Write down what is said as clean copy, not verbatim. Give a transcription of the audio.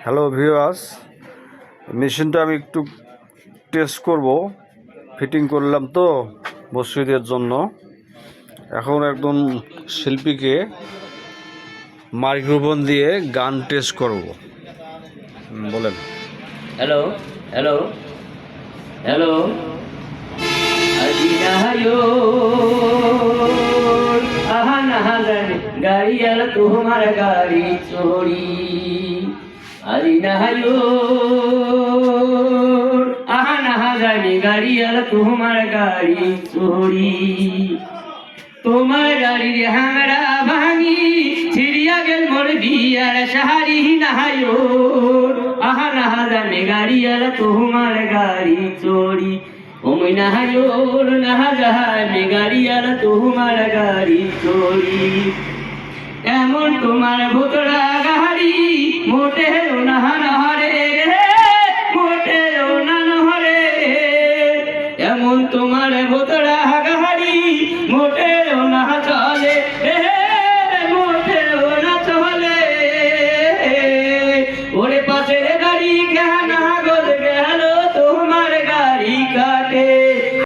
Hello viewers, মেশিনটা আমি একটু টেস্ট করব। ফিটিং করলাম তো মসজিদের জন্য। এখন একদম শিল্পীকে মাইক্রোফোন দিয়ে গান টেস্ট করব। বলেন। হ্যালো হ্যালো হ্যালো গাড়ি আল তোমার গাড়ি চোরি আরি নাহায়ো আহা নাহা জানি গাড়ি আল তোমার গাড়ি চোরি তোমার গাড়ির হাংরা ভাঙি ছিড়িয়া গেল মোর বিয়ার সাহারি নাহায়ো আহা নাহা জানে গাড়ি আর তোমার গাড়ি চোরি ওই নাহায়োর নাহা জাহানে গাড়ি আর তোমার গাড়ি চোরি এমন তোমার ভোতরা গাড়ি মোটেও নাহা নহরে মোটেও না নহরে এমন তোমার ভোতরা গাড়ি মোটেও না চলে মোটেও না চলে ওরে পাশে